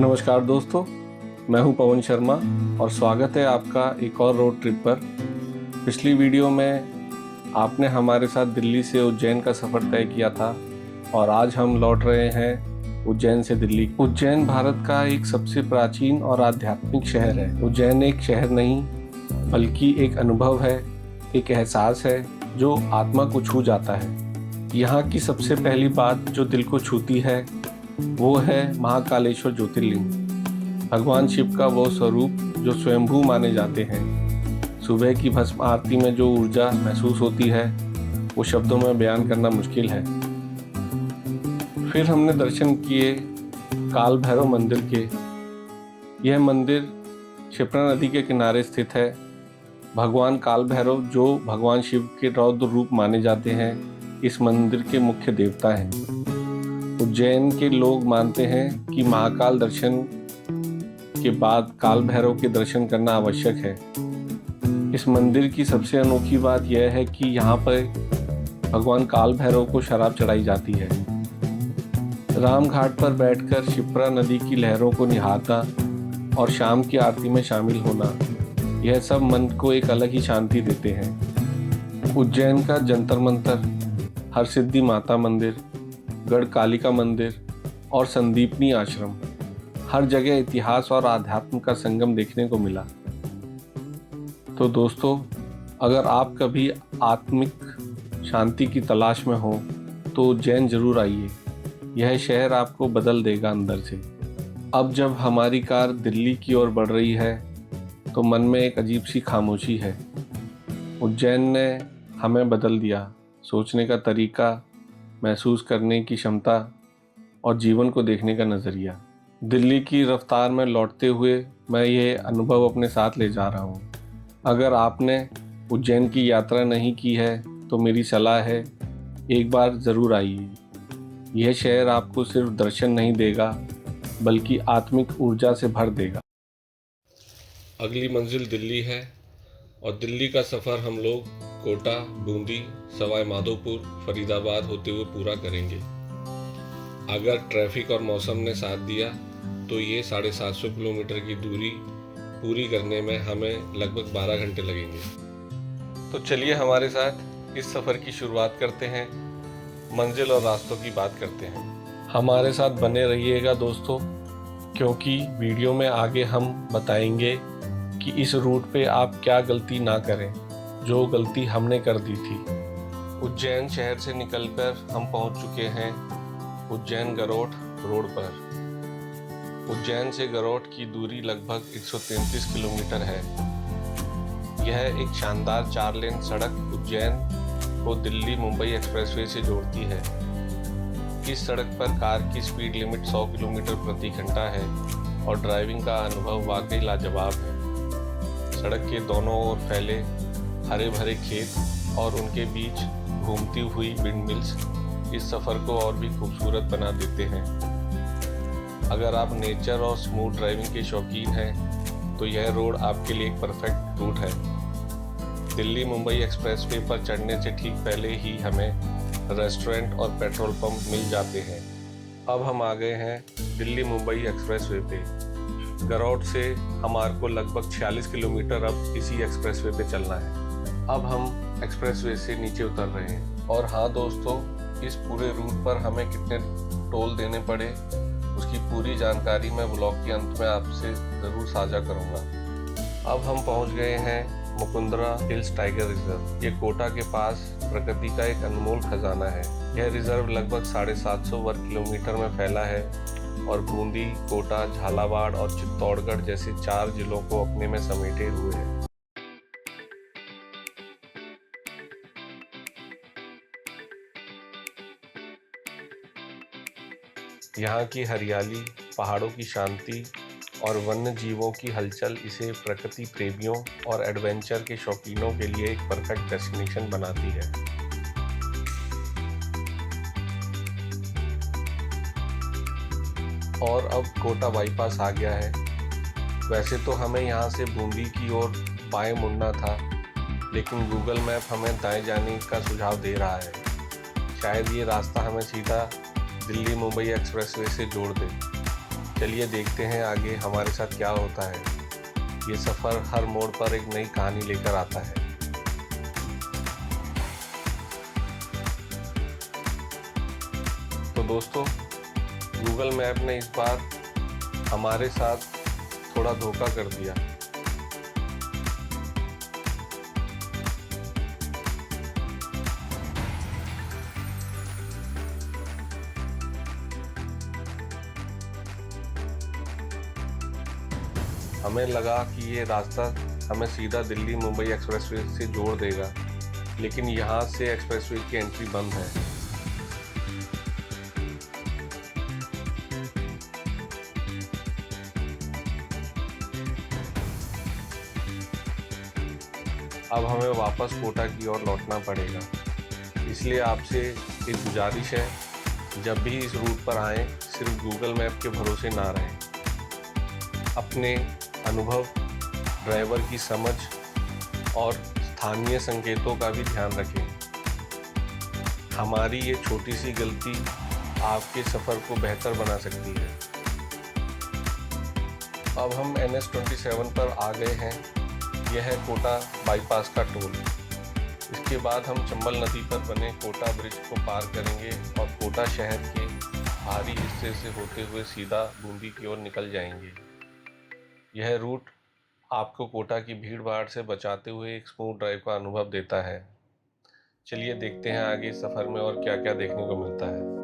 नमस्कार दोस्तों, मैं हूं पवन शर्मा और स्वागत है आपका एक और रोड ट्रिप पर। पिछली वीडियो में आपने हमारे साथ दिल्ली से उज्जैन का सफ़र तय किया था और आज हम लौट रहे हैं उज्जैन से दिल्ली। उज्जैन भारत का एक सबसे प्राचीन और आध्यात्मिक शहर है। उज्जैन एक शहर नहीं बल्कि एक अनुभव है, एक एहसास है जो आत्मा को छू जाता है। यहाँ की सबसे पहली बात जो दिल को छूती है वो है महाकालेश्वर ज्योतिर्लिंग, भगवान शिव का वो स्वरूप जो स्वयंभू माने जाते हैं। सुबह की भस्म आरती में जो ऊर्जा महसूस होती है वो शब्दों में बयान करना मुश्किल है। फिर हमने दर्शन किए काल भैरव मंदिर के। यह मंदिर क्षिप्रा नदी के किनारे स्थित है। भगवान काल भैरव जो भगवान शिव के रौद्र रूप माने जाते हैं, इस मंदिर के मुख्य देवता हैं। उज्जैन के लोग मानते हैं कि महाकाल दर्शन के बाद काल भैरव के दर्शन करना आवश्यक है। इस मंदिर की सबसे अनोखी बात यह है कि यहाँ पर भगवान काल भैरव को शराब चढ़ाई जाती है। राम घाट पर बैठकर क्षिप्रा नदी की लहरों को निहारना और शाम की आरती में शामिल होना, यह सब मन को एक अलग ही शांति देते हैं। उज्जैन का जंतर मंतर, हरसिद्धि माता मंदिर, गढ़ कालिका मंदिर और संदीपनी आश्रम, हर जगह इतिहास और आध्यात्म का संगम देखने को मिला। तो दोस्तों, अगर आप कभी आत्मिक शांति की तलाश में हो तो उज्जैन जरूर आइए। यह शहर आपको बदल देगा अंदर से। अब जब हमारी कार दिल्ली की ओर बढ़ रही है तो मन में एक अजीब सी खामोशी है। उज्जैन ने हमें बदल दिया, सोचने का तरीका, महसूस करने की क्षमता और जीवन को देखने का नज़रिया। दिल्ली की रफ्तार में लौटते हुए मैं ये अनुभव अपने साथ ले जा रहा हूँ। अगर आपने उज्जैन की यात्रा नहीं की है तो मेरी सलाह है, एक बार ज़रूर आइए। यह शहर आपको सिर्फ दर्शन नहीं देगा बल्कि आत्मिक ऊर्जा से भर देगा। अगली मंजिल दिल्ली है और दिल्ली का सफ़र हम लोग कोटा, बूंदी, सवाई माधोपुर, फरीदाबाद होते हुए पूरा करेंगे। अगर ट्रैफिक और मौसम ने साथ दिया तो ये 750 किलोमीटर की दूरी पूरी करने में हमें लगभग 12 घंटे लगेंगे। तो चलिए हमारे साथ इस सफ़र की शुरुआत करते हैं, मंजिल और रास्तों की बात करते हैं। हमारे साथ बने रहिएगा दोस्तों, क्योंकि वीडियो में आगे हम बताएंगे कि इस रूट पे आप क्या गलती ना करें जो गलती हमने कर दी थी। उज्जैन शहर से निकलकर हम पहुंच चुके हैं उज्जैन गरोठ रोड पर। उज्जैन से गरोठ की दूरी लगभग 133 किलोमीटर है। यह एक शानदार 4 लेन सड़क उज्जैन को दिल्ली मुंबई एक्सप्रेसवे से जोड़ती है। इस सड़क पर कार की स्पीड लिमिट 100 किलोमीटर प्रति घंटा है और ड्राइविंग का अनुभव वाकई लाजवाब है। सड़क के दोनों ओर फैले हरे भरे खेत और उनके बीच घूमती हुई विंड मिल्स इस सफ़र को और भी खूबसूरत बना देते हैं। अगर आप नेचर और स्मूथ ड्राइविंग के शौकीन हैं तो यह रोड आपके लिए एक परफेक्ट रूट है। दिल्ली मुंबई एक्सप्रेसवे पर चढ़ने से ठीक पहले ही हमें रेस्टोरेंट और पेट्रोल पंप मिल जाते हैं। अब हम आ गए हैं दिल्ली मुंबई एक्सप्रेसवे पे। गरोठ से हमारे को लगभग 46 किलोमीटर अब इसी एक्सप्रेसवे पे चलना है। अब हम एक्सप्रेसवे से नीचे उतर रहे हैं। और हाँ दोस्तों, इस पूरे रूट पर हमें कितने टोल देने पड़े उसकी पूरी जानकारी मैं ब्लॉग के अंत में आपसे ज़रूर साझा करूँगा। अब हम पहुँच गए हैं मुकुंदरा हिल्स टाइगर रिजर्व। ये कोटा के पास प्रकृति का एक अनमोल खजाना है। यह रिजर्व लगभग 750 वर्ग किलोमीटर में फैला है और बूंदी, कोटा, झालावाड़ और चित्तौड़गढ़ जैसे 4 जिलों को अपने में समेटे हुए है। यहाँ की हरियाली, पहाड़ों की शांति और वन्य जीवों की हलचल इसे प्रकृति प्रेमियों और एडवेंचर के शौकीनों के लिए एक परफेक्ट डेस्टिनेशन बनाती है। और अब कोटा बाईपास आ गया है। वैसे तो हमें यहाँ से बूंदी की ओर बाएं मुड़ना था, लेकिन गूगल मैप हमें दाएं जाने का सुझाव दे रहा है। शायद ये रास्ता हमें सीधा दिल्ली मुंबई एक्सप्रेसवे से जोड़ दे। चलिए देखते हैं आगे हमारे साथ क्या होता है। ये सफ़र हर मोड़ पर एक नई कहानी लेकर आता है। तो दोस्तों, गूगल मैप ने इस बार हमारे साथ थोड़ा धोखा कर दिया। हमें लगा कि ये रास्ता हमें सीधा दिल्ली मुंबई एक्सप्रेसवे से जोड़ देगा, लेकिन यहाँ से एक्सप्रेसवे की एंट्री बंद है। अब हमें वापस कोटा की ओर लौटना पड़ेगा। इसलिए आपसे एक गुजारिश है, जब भी इस रूट पर आएं, सिर्फ गूगल मैप के भरोसे ना रहें। अपने अनुभव, ड्राइवर की समझ और स्थानीय संकेतों का भी ध्यान रखें। हमारी ये छोटी सी गलती आपके सफ़र को बेहतर बना सकती है। अब हम NH-27 पर आ गए हैं। यह है कोटा बाईपास का टोल। इसके बाद हम चंबल नदी पर बने कोटा ब्रिज को पार करेंगे और कोटा शहर के बाहरी हिस्से से होते हुए सीधा बूंदी की ओर निकल जाएंगे। यह रूट आपको कोटा की भीड़ भाड़ से बचाते हुए एक स्मूथ ड्राइव का अनुभव देता है। चलिए देखते हैं आगे सफ़र में और क्या क्या देखने को मिलता है।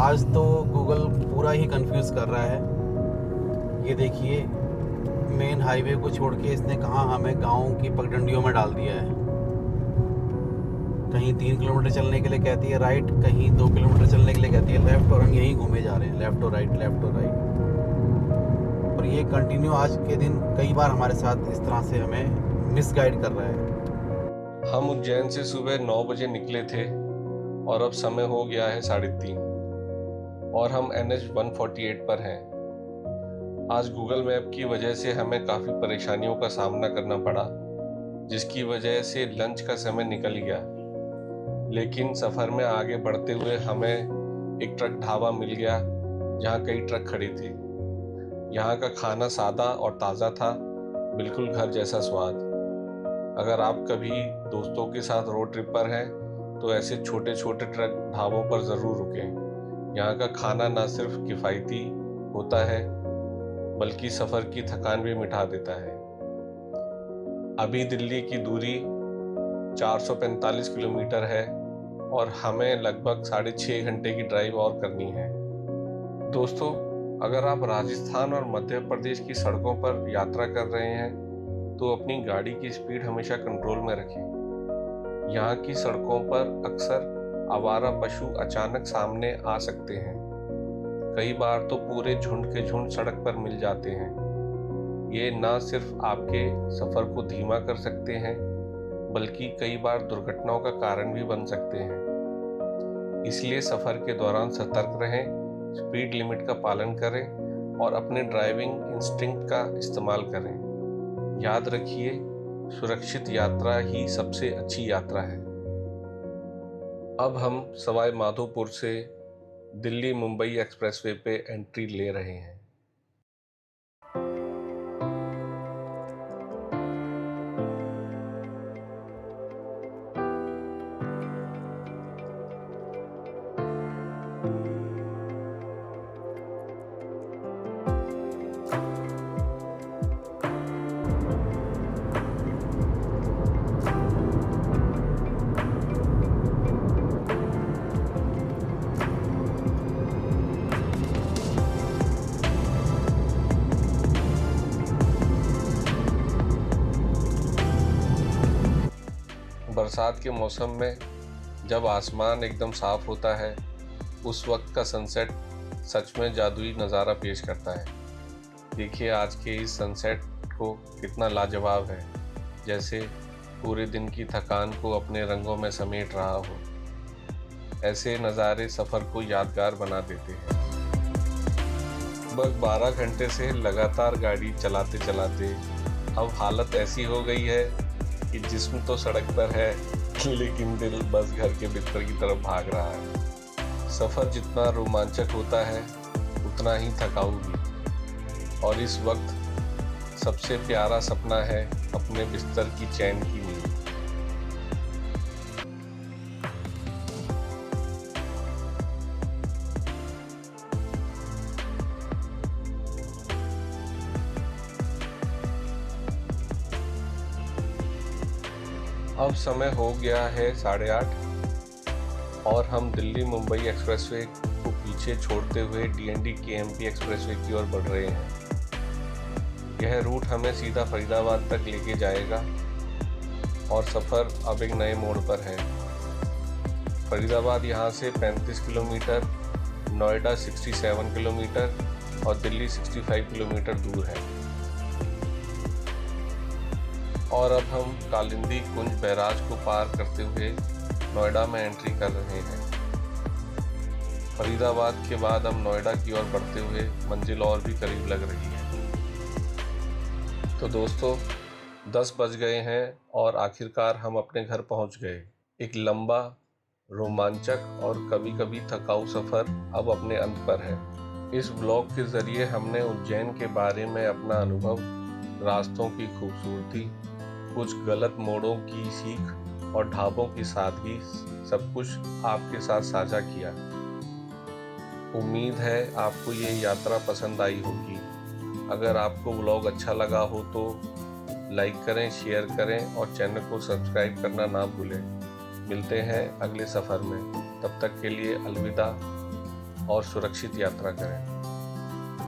आज तो गूगल पूरा ही कंफ्यूज कर रहा है। ये देखिए, मेन हाईवे को छोड़ के इसने कहाँ हमें गाँव की पगडंडियों में डाल दिया है। कहीं 3 किलोमीटर चलने के लिए कहती है राइट, कहीं 2 किलोमीटर चलने के लिए कहती है लेफ्ट, और हम यहीं घूमे जा रहे हैं, लेफ्ट और राइट, लेफ्ट और राइट। और ये कंटिन्यू आज के दिन कई बार हमारे साथ इस तरह से हमें मिसगाइड कर रहा है। हम उज्जैन से सुबह 9 बजे निकले थे और अब समय हो गया है 3:30 और हम NH-148 पर हैं। आज गूगल मैप की वजह से हमें काफ़ी परेशानियों का सामना करना पड़ा, जिसकी वजह से लंच का समय निकल गया। लेकिन सफ़र में आगे बढ़ते हुए हमें एक ट्रक ढाबा मिल गया जहाँ कई ट्रक खड़े थे। यहाँ का खाना सादा और ताज़ा था, बिल्कुल घर जैसा स्वाद। अगर आप कभी दोस्तों के साथ रोड ट्रिप पर हैं तो ऐसे छोटे छोटे ट्रक ढाबों पर ज़रूर रुकें। यहाँ का खाना न सिर्फ किफ़ायती होता है बल्कि सफ़र की थकान भी मिटा देता है। अभी दिल्ली की दूरी 445 किलोमीटर है और हमें लगभग 6.5 घंटे की ड्राइव और करनी है। दोस्तों, अगर आप राजस्थान और मध्य प्रदेश की सड़कों पर यात्रा कर रहे हैं तो अपनी गाड़ी की स्पीड हमेशा कंट्रोल में रखें। यहाँ की सड़कों पर अक्सर आवारा पशु अचानक सामने आ सकते हैं। कई बार तो पूरे झुंड के झुंड सड़क पर मिल जाते हैं। ये न सिर्फ आपके सफ़र को धीमा कर सकते हैं बल्कि कई बार दुर्घटनाओं का कारण भी बन सकते हैं। इसलिए सफ़र के दौरान सतर्क रहें, स्पीड लिमिट का पालन करें और अपने ड्राइविंग इंस्टिंक्ट का इस्तेमाल करें। याद रखिए, सुरक्षित यात्रा ही सबसे अच्छी यात्रा है। अब हम सवाई माधोपुर से दिल्ली मुंबई एक्सप्रेसवे पे एंट्री ले रहे हैं। बरसात के मौसम में जब आसमान एकदम साफ होता है, उस वक्त का सनसेट सच में जादुई नज़ारा पेश करता है। देखिए आज के इस सनसेट को कितना लाजवाब है, जैसे पूरे दिन की थकान को अपने रंगों में समेट रहा हो। ऐसे नज़ारे सफ़र को यादगार बना देते हैं। लगभग 12 घंटे से लगातार गाड़ी चलाते चलाते अब हालत ऐसी हो गई है कि जिस्म तो सड़क पर है लेकिन दिल बस घर के बिस्तर की तरफ भाग रहा है। सफ़र जितना रोमांचक होता है उतना ही थकाऊ भी, और इस वक्त सबसे प्यारा सपना है अपने बिस्तर की चैन की नींद। अब समय हो गया है 8:30 और हम दिल्ली मुंबई एक्सप्रेसवे को पीछे छोड़ते हुए DND KMP एक्सप्रेसवे की ओर बढ़ रहे हैं। यह रूट हमें सीधा फरीदाबाद तक लेके जाएगा और सफ़र अब एक नए मोड़ पर है। फरीदाबाद यहाँ से 35 किलोमीटर, नोएडा 67 किलोमीटर और दिल्ली 65 किलोमीटर दूर है। और अब हम कालिंदी कुंज बैराज को पार करते हुए नोएडा में एंट्री कर रहे हैं। फरीदाबाद के बाद हम नोएडा की ओर बढ़ते हुए मंजिल और भी करीब लग रही है। तो दोस्तों 10 बज गए हैं और आखिरकार हम अपने घर पहुंच गए। एक लंबा, रोमांचक और कभी कभी थकाऊ सफ़र अब अपने अंत पर है। इस ब्लॉग के ज़रिए हमने उज्जैन के बारे में अपना अनुभव, रास्तों की खूबसूरती, कुछ गलत मोड़ों की सीख और ढाबों की सादगी, सब कुछ आपके साथ साझा किया। उम्मीद है आपको ये यात्रा पसंद आई होगी। अगर आपको ब्लॉग अच्छा लगा हो तो लाइक करें, शेयर करें और चैनल को सब्सक्राइब करना ना भूलें। मिलते हैं अगले सफ़र में। तब तक के लिए अलविदा और सुरक्षित यात्रा करें।